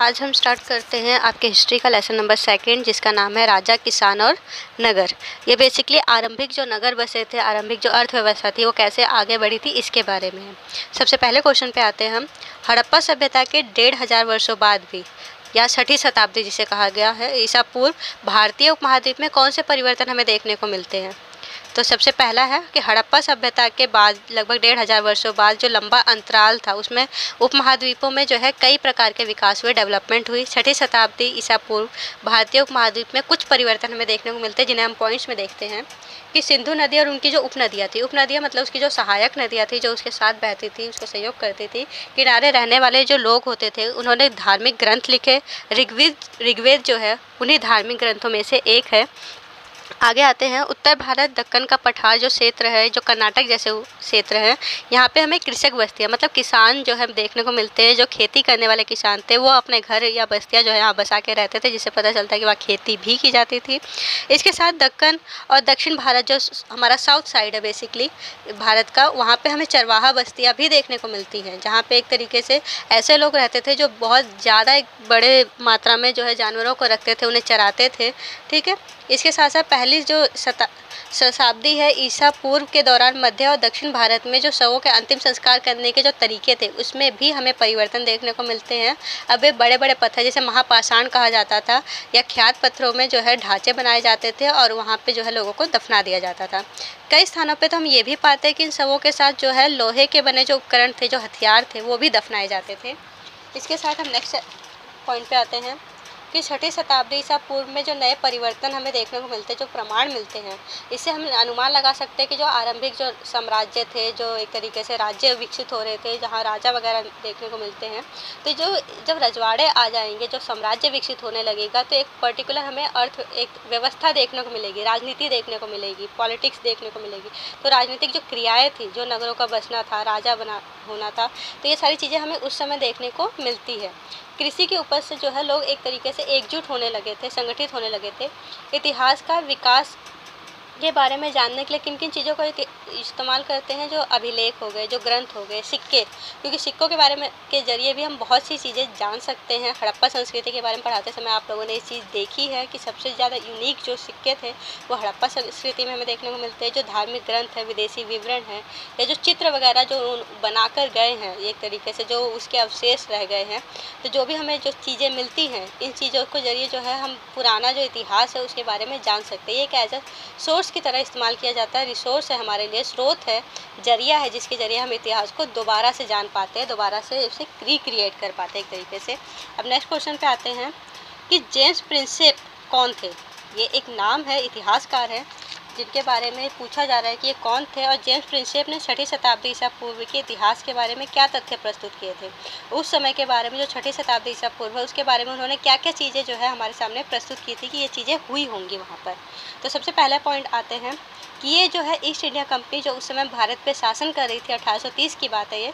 आज हम स्टार्ट करते हैं आपके हिस्ट्री का लेसन नंबर 2 जिसका नाम है राजा, किसान और नगर। ये बेसिकली आरंभिक जो नगर बसे थे, आरंभिक जो अर्थव्यवस्था थी वो कैसे आगे बढ़ी थी इसके बारे में है। सबसे पहले क्वेश्चन पे आते हैं हम। हड़प्पा सभ्यता के 1500 वर्षों बाद भी या 6ठी शताब्दी जिसे कहा गया है ईसा पूर्व, भारतीय उपमहाद्वीप में कौन से परिवर्तन हमें देखने को मिलते हैं? तो सबसे पहला है कि हड़प्पा सभ्यता के बाद लगभग 1500 वर्षों बाद जो लंबा अंतराल था उसमें उपमहाद्वीपों में जो है कई प्रकार के विकास हुए, डेवलपमेंट हुई। 6ठी शताब्दी ईसा पूर्व भारतीय उपमहाद्वीप में कुछ परिवर्तन हमें देखने को मिलते हैं जिन्हें हम पॉइंट्स में देखते हैं कि सिंधु नदी और उनकी जो उपनदियाँ थी, उपनदियाँ मतलब उसकी जो सहायक नदियाँ थी जो उसके साथ बहती थी, उसको सहयोग करती थी। किनारे रहने वाले जो लोग होते थे उन्होंने धार्मिक ग्रंथ लिखे। ऋग्वेद जो है उन्हीं धार्मिक ग्रंथों में से एक है। आगे आते हैं। उत्तर भारत, दक्कन का पठार जो क्षेत्र है, जो कर्नाटक जैसे क्षेत्र है, यहाँ पे हमें कृषक बस्तियाँ मतलब किसान जो है देखने को मिलते हैं। जो खेती करने वाले किसान थे वो अपने घर या बस्तियाँ जो है यहाँ बसा के रहते थे, जिससे पता चलता है कि वहाँ खेती भी की जाती थी। इसके साथ दक्कन और दक्षिण भारत जो हमारा साउथ साइड है बेसिकली भारत का, वहाँ पे हमें चरवाहा बस्तियाँ भी देखने को मिलती हैं, जहाँ पे एक तरीके से ऐसे लोग रहते थे जो बहुत ज़्यादा एक बड़े मात्रा में जो है जानवरों को रखते थे, उन्हें चराते थे। ठीक है। इसके साथ साथ पहली जो शताब्दी है ईसा पूर्व के दौरान मध्य और दक्षिण भारत में जो शवों के अंतिम संस्कार करने के जो तरीके थे उसमें भी हमें परिवर्तन देखने को मिलते हैं। अब ये बड़े बड़े पत्थर जिसे महापाषाण कहा जाता था या ख्यात पत्थरों में जो है ढांचे बनाए जाते थे और वहाँ पे जो है लोगों को दफना दिया जाता था। कई स्थानों पे तो हम ये भी पाते हैं कि इन शवों के साथ जो है लोहे के बने जो उपकरण थे, जो हथियार थे, वो भी दफनाए जाते थे। इसके साथ हम नेक्स्ट पॉइंट पे आते हैं कि 6ठी शताब्दी ईसा पूर्व में जो नए परिवर्तन हमें देखने को मिलते हैं, जो प्रमाण मिलते हैं, इससे हम अनुमान लगा सकते हैं कि जो आरंभिक जो साम्राज्य थे, जो एक तरीके से राज्य विकसित हो रहे थे, जहाँ राजा वगैरह देखने को मिलते हैं, तो जब रजवाड़े आ जाएंगे, जो साम्राज्य विकसित होने लगेगा, तो एक पर्टिकुलर हमें एक व्यवस्था देखने को मिलेगी, राजनीति देखने को मिलेगी, पॉलिटिक्स देखने को मिलेगी। तो राजनीतिक जो क्रियाएँ थी, जो नगरों का बसना था, राजा बना होना था, तो ये सारी चीज़ें हमें उस समय देखने को मिलती है। कृषि की उपज से जो है लोग एक तरीके से एकजुट होने लगे थे, संगठित होने लगे थे। इतिहास का विकास के बारे में जानने के लिए किन किन चीज़ों का इस्तेमाल करते हैं? जो अभिलेख हो गए, जो ग्रंथ हो गए, सिक्के, क्योंकि सिक्कों के बारे में के जरिए भी हम बहुत सी चीज़ें जान सकते हैं। हड़प्पा संस्कृति के बारे में पढ़ाते समय आप लोगों ने ये चीज़ देखी है कि सबसे ज़्यादा यूनिक जो सिक्के थे वो हड़प्पा संस्कृति में हमें देखने को मिलते हैं। जो धार्मिक ग्रंथ है, विदेशी विवरण है, या जो चित्र वगैरह जो बना कर गए हैं एक तरीके से, जो उसके अवशेष रह गए हैं, तो जो भी हमें जो चीज़ें मिलती हैं, इन चीज़ों के जरिए जो है हम पुराना जो इतिहास है उसके बारे में जान सकते हैं। ये एक एज अ सोर्स की तरह इस्तेमाल किया जाता है, रिसोर्स है हमारे लिए, स्रोत है, जरिया है जिसके जरिए हम इतिहास को दोबारा से जान पाते हैं, दोबारा से उसे रिक्रिएट कर पाते हैं एक तरीके से। अब नेक्स्ट क्वेश्चन पे आते हैं कि जेम्स प्रिंसेप कौन थे? ये एक नाम है, इतिहासकार है, जिनके बारे में पूछा जा रहा है कि ये कौन थे और जेम्स प्रिंसेप ने 6ठी शताब्दी ईसा पूर्व के इतिहास के बारे में क्या तथ्य प्रस्तुत किए थे। उस समय के बारे में जो 6ठी शताब्दी ईसा पूर्व है उसके बारे में उन्होंने क्या क्या चीज़ें जो है हमारे सामने प्रस्तुत की थी कि ये चीज़ें हुई होंगी वहाँ पर। तो सबसे पहला पॉइंट आते हैं कि ये जो है ईस्ट इंडिया कंपनी जो उस समय भारत पर शासन कर रही थी, 1830 की बात है ये,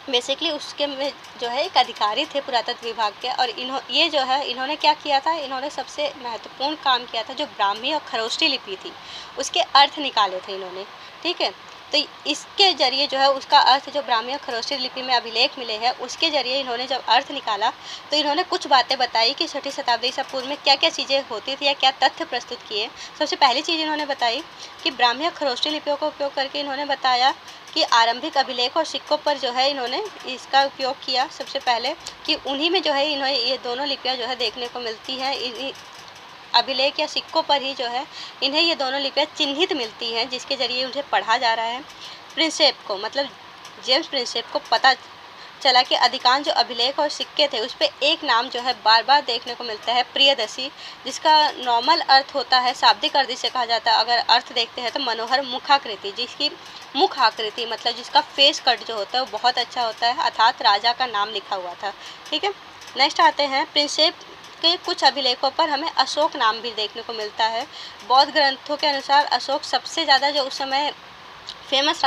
बेसिकली उसके में जो है एक अधिकारी थे पुरातत्व विभाग के, और ये जो है इन्होंने क्या किया था, इन्होंने सबसे महत्वपूर्ण काम किया था। जो ब्राह्मी और खरोष्टी लिपि थी उसके अर्थ निकाले थे इन्होंने। ठीक है। तो इसके जरिए जो है उसका अर्थ, जो ब्राह्मी और खरोष्टी लिपि में अभिलेख मिले हैं उसके जरिए इन्होंने जब अर्थ निकाला तो इन्होंने कुछ बातें बताई कि 6ठी शताब्दी ईसा पूर्व में क्या क्या चीज़ें होती थी या क्या तथ्य प्रस्तुत किए। सबसे पहली चीज़ इन्होंने बताई कि ब्राह्मी और खरोष्टी लिपियों का उपयोग करके इन्होंने बताया कि आरंभिक अभिलेख और सिक्कों पर जो है इन्होंने इसका उपयोग किया सबसे पहले, कि उन्हीं में जो है इन्होंने ये दोनों लिपियाँ जो है देखने को मिलती हैं। अभिलेख या सिक्कों पर ही जो है इन्हें ये दोनों लिपियाँ चिन्हित मिलती हैं, जिसके जरिए उन्हें पढ़ा जा रहा है। प्रिंसेप को मतलब जेम्स प्रिंसेप को पता चला कि अधिकांश जो अभिलेख और सिक्के थे उस पर एक नाम जो है बार बार देखने को मिलता है, प्रियदर्शी, जिसका नॉर्मल अर्थ होता है, शाब्दिक अर्थ जिसे कहा जाता है, अगर अर्थ देखते हैं तो मनोहर मुखाकृति, जिसकी मुख आकृति मतलब जिसका फेस कट जो होता है वो बहुत अच्छा होता है, अर्थात राजा का नाम लिखा हुआ था। ठीक है। नेक्स्ट आते हैं, प्रिंसेप के कुछ अभिलेखों पर हमें अशोक नाम भी देखने को मिलता है। बौद्ध ग्रंथों के अनुसार अशोक सबसे ज़्यादा जो उस समय फेमस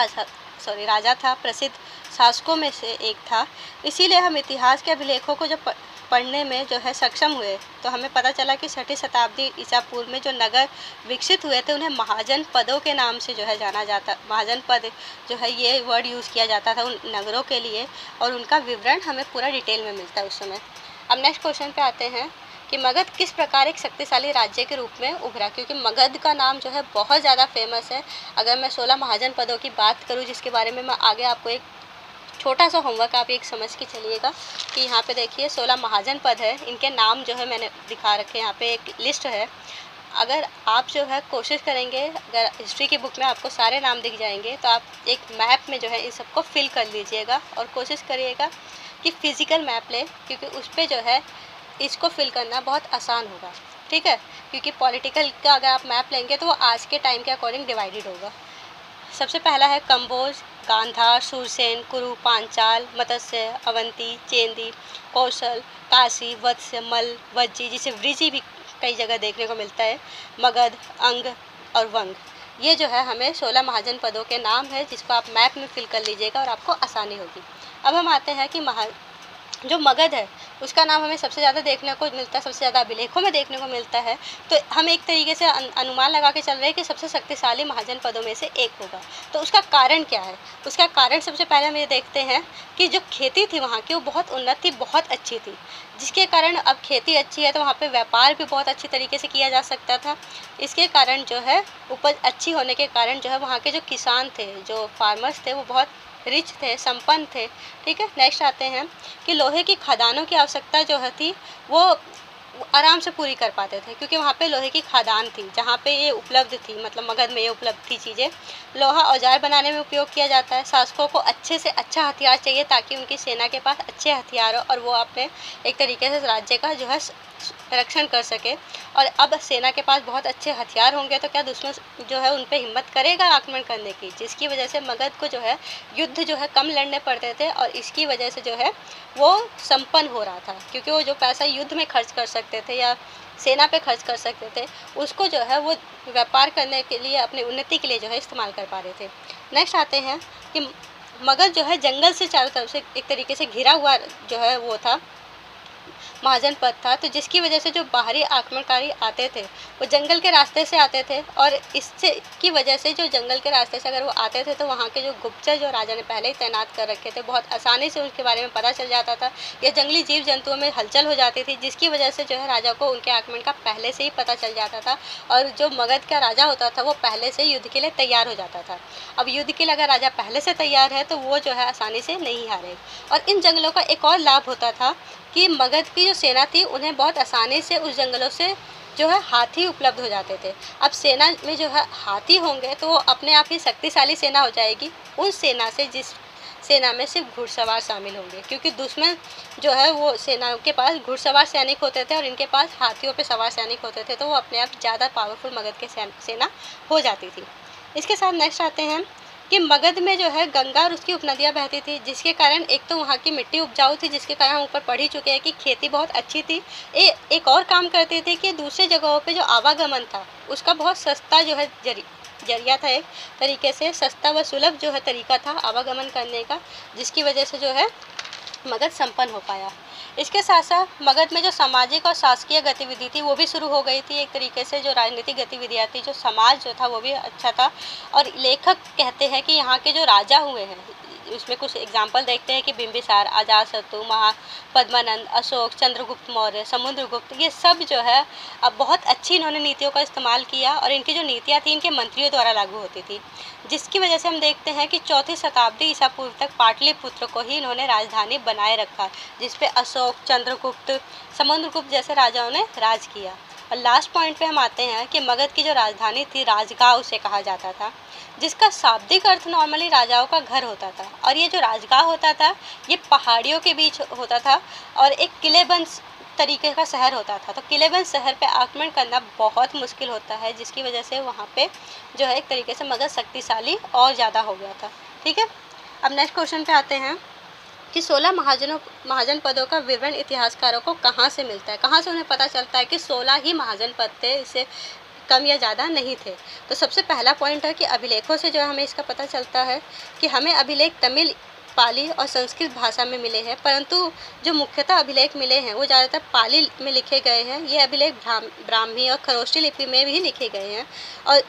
राजा था, प्रसिद्ध शासकों में से एक था। इसीलिए हम इतिहास के अभिलेखों को जब पढ़ने में जो है सक्षम हुए तो हमें पता चला कि 6ठी शताब्दी ईसा पूर्व में जो नगर विकसित हुए थे उन्हें महाजन पदों के नाम से जो है जाना जाता, महाजन पद जो है ये वर्ड यूज़ किया जाता था उन नगरों के लिए, और उनका विवरण हमें पूरा डिटेल में मिलता है उस समय। अब नेक्स्ट क्वेश्चन पे आते हैं कि मगध किस प्रकार एक शक्तिशाली राज्य के रूप में उभरा, क्योंकि मगध का नाम जो है बहुत ज़्यादा फेमस है। अगर मैं 16 महाजन पदों की बात करूँ, जिसके बारे में मैं आगे आपको एक छोटा सा होमवर्क आप एक समझ के चलिएगा कि यहाँ पे देखिए 16 महाजन पद है, इनके नाम जो है मैंने दिखा रखे हैं, यहाँ पे एक लिस्ट है। अगर आप जो है कोशिश करेंगे, अगर हिस्ट्री की बुक में आपको सारे नाम दिख जाएंगे, तो आप एक मैप में जो है इन सबको फिल कर लीजिएगा और कोशिश करिएगा कि फिज़िकल मैप लें, क्योंकि उस पर जो है इसको फिल करना बहुत आसान होगा। ठीक है, क्योंकि पॉलिटिकल का अगर आप मैप लेंगे तो वो आज के टाइम के अकॉर्डिंग डिवाइडेड होगा। सबसे पहला है कंबोज, गांधार, सूरसेन, कुरु, पांचाल, मत्स्य, अवंती, चेंदी, कौशल, काशी, वत्स, मल, वज्जी, जिसे वृजी भी कई जगह देखने को मिलता है, मगध, अंग और वंग। ये जो है हमें 16 महाजन पदों के नाम है, जिसको आप मैप में फिल कर लीजिएगा और आपको आसानी होगी। अब हम आते हैं कि जो मगध है उसका नाम हमें सबसे ज़्यादा देखने को मिलता है, सबसे ज़्यादा अभिलेखों में देखने को मिलता है। तो हम एक तरीके से अनुमान लगा के चल रहे हैं कि सबसे शक्तिशाली महाजन पदों में से एक होगा। तो उसका कारण क्या है? उसका कारण सबसे पहले हम ये देखते हैं कि जो खेती थी वहाँ की वो बहुत उन्नत थी, बहुत अच्छी थी, जिसके कारण अब खेती अच्छी है तो वहाँ पे व्यापार भी बहुत अच्छी तरीके से किया जा सकता था। इसके कारण जो है उपज अच्छी होने के कारण जो है वहाँ के जो किसान थे, जो फार्मर्स थे, वो बहुत रिच थे, संपन्न थे। ठीक है, नेक्स्ट आते हैं कि लोहे की खदानों की आवश्यकता जो है थी वो आराम से पूरी कर पाते थे, क्योंकि वहाँ पे लोहे की खदान थी जहाँ पे ये उपलब्ध थी, मतलब मगध में ये उपलब्ध थी चीज़ें। लोहा औजार बनाने में उपयोग किया जाता है। शासकों को अच्छे से अच्छा हथियार चाहिए ताकि उनकी सेना के पास अच्छे हथियार हो और वो अपने एक तरीके से राज्य का जो है रक्षण कर सके। और अब सेना के पास बहुत अच्छे हथियार होंगे तो क्या दुश्मन जो है उन पर हिम्मत करेगा आक्रमण करने की, जिसकी वजह से मगध को जो है युद्ध जो है कम लड़ने पड़ते थे और इसकी वजह से जो है वो संपन्न हो रहा था, क्योंकि वो जो पैसा युद्ध में खर्च कर सकते थे या सेना पे खर्च कर सकते थे उसको जो है वो व्यापार करने के लिए, अपनी उन्नति के लिए जो है इस्तेमाल कर पा रहे थे। नेक्स्ट आते हैं कि मगध जो है जंगल से चारों तरफ से एक तरीके से घिरा हुआ जो है वो था, महाजन पद था। तो जिसकी वजह से जो बाहरी आक्रमणकारी आते थे वो जंगल के रास्ते से आते थे और इससे की वजह से जो जंगल के रास्ते से अगर वो आते थे तो वहाँ के जो गुप्तचर जो राजा ने पहले ही तैनात कर रखे थे, बहुत आसानी से उनके बारे में पता चल जाता था। या जंगली जीव जंतुओं में हलचल हो जाती थी, जिसकी वजह से जो है राजा को उनके आक्रमण का पहले से ही पता चल जाता था और जो मगध का राजा होता था वो पहले से युद्ध के लिए तैयार हो जाता था। अब युद्ध के लिए अगर राजा पहले से तैयार है तो वो जो है आसानी से नहीं हारेगा। और इन जंगलों का एक और लाभ होता था कि मगध की जो सेना थी उन्हें बहुत आसानी से उस जंगलों से जो है हाथी उपलब्ध हो जाते थे। अब सेना में जो है हाथी होंगे तो वो अपने आप ही शक्तिशाली सेना हो जाएगी उस सेना से जिस सेना में सिर्फ घुड़सवार शामिल होंगे, क्योंकि दुश्मन जो है वो सेना के पास घुड़सवार सैनिक होते थे और इनके पास हाथियों पे सवार सैनिक होते थे, तो वो अपने आप ज़्यादा पावरफुल मगध के सेना हो जाती थी। इसके साथ नेक्स्ट आते हैं कि मगध में जो है गंगा और उसकी उपनदियाँ बहती थी, जिसके कारण एक तो वहाँ की मिट्टी उपजाऊ थी, जिसके कारण हम ऊपर पढ़ ही चुके हैं कि खेती बहुत अच्छी थी। एक और काम करते थे कि दूसरे जगहों पे जो आवागमन था उसका बहुत सस्ता जो है जरिया था, एक तरीके से सस्ता व सुलभ जो है तरीका था आवागमन करने का, जिसकी वजह से जो है मगध संपन्न हो पाया। इसके साथ साथ मगध में जो सामाजिक और शासकीय गतिविधि थी वो भी शुरू हो गई थी। एक तरीके से जो राजनीतिक गतिविधियाँ थी, जो समाज जो था वो भी अच्छा था। और लेखक कहते हैं कि यहाँ के जो राजा हुए हैं उसमें कुछ एग्जाम्पल देखते हैं कि बिंबिसार, अजातशत्रु, पद्मानंद, अशोक, चंद्रगुप्त मौर्य, समुद्रगुप्त, ये सब जो है अब बहुत अच्छी इन्होंने नीतियों का इस्तेमाल किया और इनकी जो नीतियाँ थी इनके मंत्रियों द्वारा लागू होती थी, जिसकी वजह से हम देखते हैं कि 4वीं शताब्दी ईसा पूर्व तक पाटलिपुत्र को ही इन्होंने राजधानी बनाए रखा, जिसपे अशोक, चंद्रगुप्त, समुद्रगुप्त जैसे राजाओं ने राज किया। और लास्ट पॉइंट पे हम आते हैं कि मगध की जो राजधानी थी राजगांव उसे कहा जाता था, जिसका शाब्दिक अर्थ नॉर्मली राजाओं का घर होता था। और ये जो राजगांव होता था ये पहाड़ियों के बीच होता था और एक किलेबंद तरीके का शहर होता था। तो किलेबंद शहर पे आक्रमण करना बहुत मुश्किल होता है, जिसकी वजह से वहाँ पे जो है एक तरीके से मगध शक्तिशाली और ज़्यादा हो गया था। ठीक है, अब नेक्स्ट क्वेश्चन पे आते हैं कि 16 महाजन पदों का विवरण इतिहासकारों को कहाँ से मिलता है, कहाँ से उन्हें पता चलता है कि 16 ही महाजन पद थे, इससे कम या ज़्यादा नहीं थे। तो सबसे पहला पॉइंट है कि अभिलेखों से जो है हमें इसका पता चलता है कि हमें अभिलेख तमिल, पाली और संस्कृत भाषा में मिले हैं, परंतु जो मुख्यतः अभिलेख मिले हैं वो ज़्यादातर पाली में लिखे गए हैं। ये अभिलेख ब्राह्मी और खरोष्टी लिपि में भी लिखे गए हैं और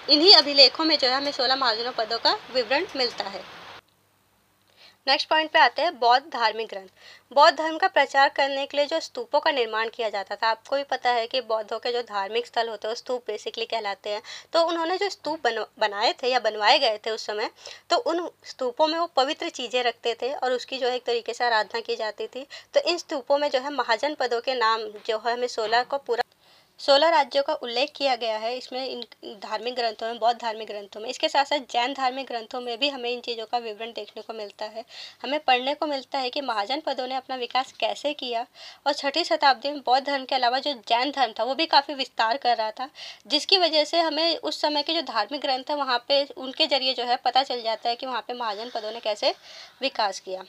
इन्हीं अभिलेखों में जो है हमें 16 महाजनों पदों का विवरण मिलता है। नेक्स्ट पॉइंट पे आते हैं बौद्ध धार्मिक ग्रंथ। बौद्ध धर्म का प्रचार करने के लिए जो स्तूपों का निर्माण किया जाता था, आपको भी पता है कि बौद्धों के जो धार्मिक स्थल होते हैं वो स्तूप बेसिकली कहलाते हैं। तो उन्होंने जो स्तूप बनाए थे या बनवाए गए थे उस समय, तो उन स्तूपों में वो पवित्र चीज़ें रखते थे और उसकी जो है एक तरीके से आराधना की जाती थी। तो इन स्तूपों में जो है महाजन पदों के नाम जो है हमें 16 राज्यों का उल्लेख किया गया है इसमें, इन धार्मिक ग्रंथों में, बौद्ध धार्मिक ग्रंथों में। इसके साथ साथ जैन धार्मिक ग्रंथों में भी हमें इन चीज़ों का विवरण देखने को मिलता है। हमें पढ़ने को मिलता है कि महाजन पदों ने अपना विकास कैसे किया, और 6ठी शताब्दी में बौद्ध धर्म के अलावा जो जैन धर्म था वो भी काफ़ी विस्तार कर रहा था, जिसकी वजह से हमें उस समय के जो धार्मिक ग्रंथ है वहाँ पे उनके जरिए जो है पता चल जाता है कि वहाँ पे महाजन पदों ने कैसे विकास किया।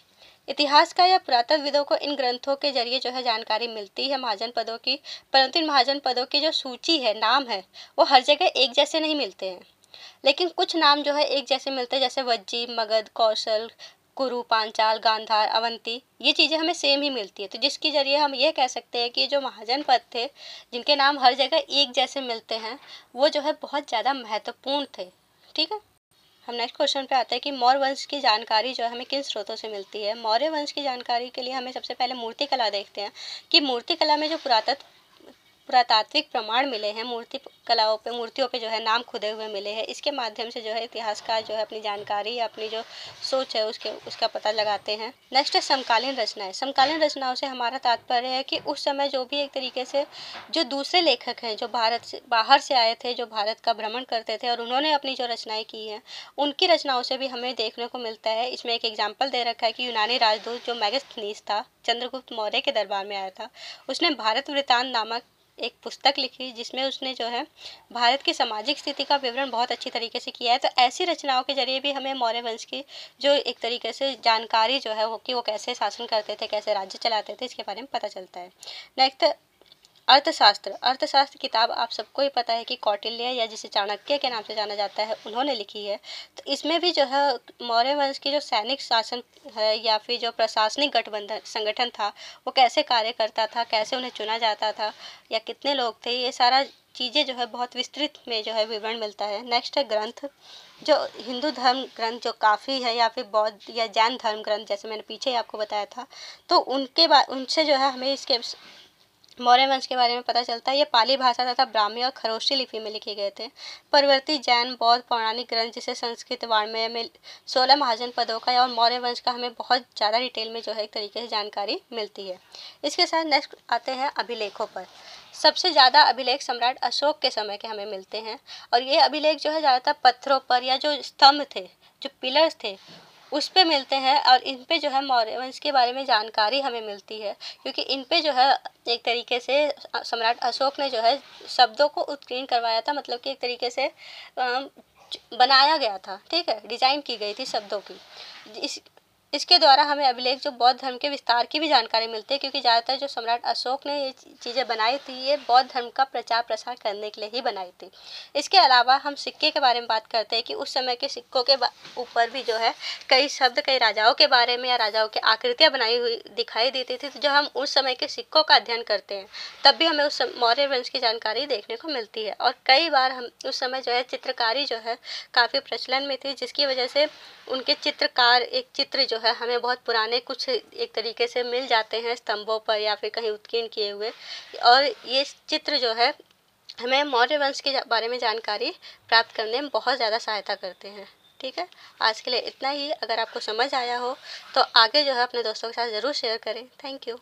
इतिहासकार या पुरातत्वविदों को इन ग्रंथों के जरिए जो है जानकारी मिलती है महाजन पदों की, परंतु इन महाजन पदों की जो सूची है, नाम है, वो हर जगह एक जैसे नहीं मिलते हैं। लेकिन कुछ नाम जो है एक जैसे मिलते हैं, जैसे वज्जी, मगध, कौशल, कुरु, पांचाल, गांधार, अवंती, ये चीज़ें हमें सेम ही मिलती है। तो जिसके जरिए हम ये कह सकते हैं कि जो महाजन पद थे जिनके नाम हर जगह एक जैसे मिलते हैं, वो जो है बहुत ज़्यादा महत्वपूर्ण थे। ठीक है, हम नेक्स्ट क्वेश्चन पे आते हैं कि मौर्य वंश की जानकारी जो है हमें किन स्रोतों से मिलती है। मौर्य वंश की जानकारी के लिए हमें सबसे पहले मूर्ति कला देखते हैं कि मूर्ति कला में जो पुरातात्विक प्रमाण मिले हैं, मूर्तियों पे जो है नाम खुदे हुए मिले हैं। इसके माध्यम से जो है इतिहासकार जो है अपनी जानकारी या अपनी जो सोच है उसका पता लगाते हैं। नेक्स्ट है समकालीन रचनाएं। समकालीन रचनाओं से हमारा तात्पर्य है कि उस समय जो भी एक तरीके से जो दूसरे लेखक हैं जो बाहर से आए थे, जो भारत का भ्रमण करते थे और उन्होंने अपनी जो रचनाएं की हैं, उनकी रचनाओं से भी हमें देखने को मिलता है। इसमें एक एग्जाम्पल दे रखा है कि यूनानी राजदूत जो मेगास्थनीज था, चंद्रगुप्त मौर्य के दरबार में आया था, उसने भारत वृत्तांत नामक एक पुस्तक लिखी जिसमें उसने जो है भारत की सामाजिक स्थिति का विवरण बहुत अच्छी तरीके से किया है। तो ऐसी रचनाओं के जरिए भी हमें मौर्य वंश की जो एक तरीके से जानकारी जो है वो कि वो कैसे शासन करते थे, कैसे राज्य चलाते थे, इसके बारे में पता चलता है। नेक्स्ट, अर्थशास्त्र किताब आप सबको ही पता है कि कौटिल्य या जिसे चाणक्य के नाम से जाना जाता है, उन्होंने लिखी है। तो इसमें भी जो है मौर्य वंश की जो सैनिक शासन है या फिर जो प्रशासनिक गठबंधन संगठन था वो कैसे कार्य करता था, कैसे उन्हें चुना जाता था या कितने लोग थे, ये सारा चीज़ें जो है बहुत विस्तृत में जो है विवरण मिलता है। नेक्स्ट है ग्रंथ। जो हिंदू धर्म ग्रंथ जो काफ़ी है या फिर बौद्ध या जैन धर्म ग्रंथ, जैसे मैंने पीछे ही आपको बताया था, तो उनसे जो है हमें इसके मौर्य वंश के बारे में पता चलता है। ये पाली भाषा तथा ब्राह्मी और खरोष्टी लिपि में लिखे गए थे। परवर्ती जैन, बौद्ध पौराणिक ग्रंथ जिसे संस्कृत वाङ्मय में 16 महाजन पदों का और मौर्य वंश का हमें बहुत ज़्यादा डिटेल में जो है एक तरीके से जानकारी मिलती है। इसके साथ नेक्स्ट आते हैं अभिलेखों पर। सबसे ज़्यादा अभिलेख सम्राट अशोक के समय के हमें मिलते हैं, और ये अभिलेख जो है ज़्यादातर पत्थरों पर या जो स्तंभ थे, जो पिलर्स थे, उस पे मिलते हैं, और इन पे जो है मौर्य वंश के बारे में जानकारी हमें मिलती है, क्योंकि इन पे जो है एक तरीके से सम्राट अशोक ने जो है शब्दों को उत्कीर्ण करवाया था, मतलब कि एक तरीके से बनाया गया था। ठीक है, डिजाइन की गई थी शब्दों की। इसके द्वारा हमें अभिलेख जो बौद्ध धर्म के विस्तार की भी जानकारी मिलती है, क्योंकि ज़्यादातर जो सम्राट अशोक ने ये चीज़ें बनाई थी ये बौद्ध धर्म का प्रचार प्रसार करने के लिए ही बनाई थी। इसके अलावा हम सिक्के के बारे में बात करते हैं कि उस समय के सिक्कों के ऊपर भी जो है कई शब्द कई राजाओं के बारे में या राजाओं की आकृतियाँ बनाई हुई दिखाई देती थी। तो जब हम उस समय के सिक्कों का अध्ययन करते हैं तब भी हमें उस मौर्य वंश की जानकारी देखने को मिलती है। और कई बार हम उस समय जो है चित्रकारी जो है काफ़ी प्रचलन में थी, जिसकी वजह से उनके चित्रकार एक चित्र जो है हमें बहुत पुराने कुछ एक तरीके से मिल जाते हैं स्तंभों पर या फिर कहीं उत्कीर्ण किए हुए, और ये चित्र जो है हमें मौर्य वंश के बारे में जानकारी प्राप्त करने में बहुत ज़्यादा सहायता करते हैं। ठीक है, आज के लिए इतना ही। अगर आपको समझ आया हो तो आगे जो है अपने दोस्तों के साथ ज़रूर शेयर करें। Thank you.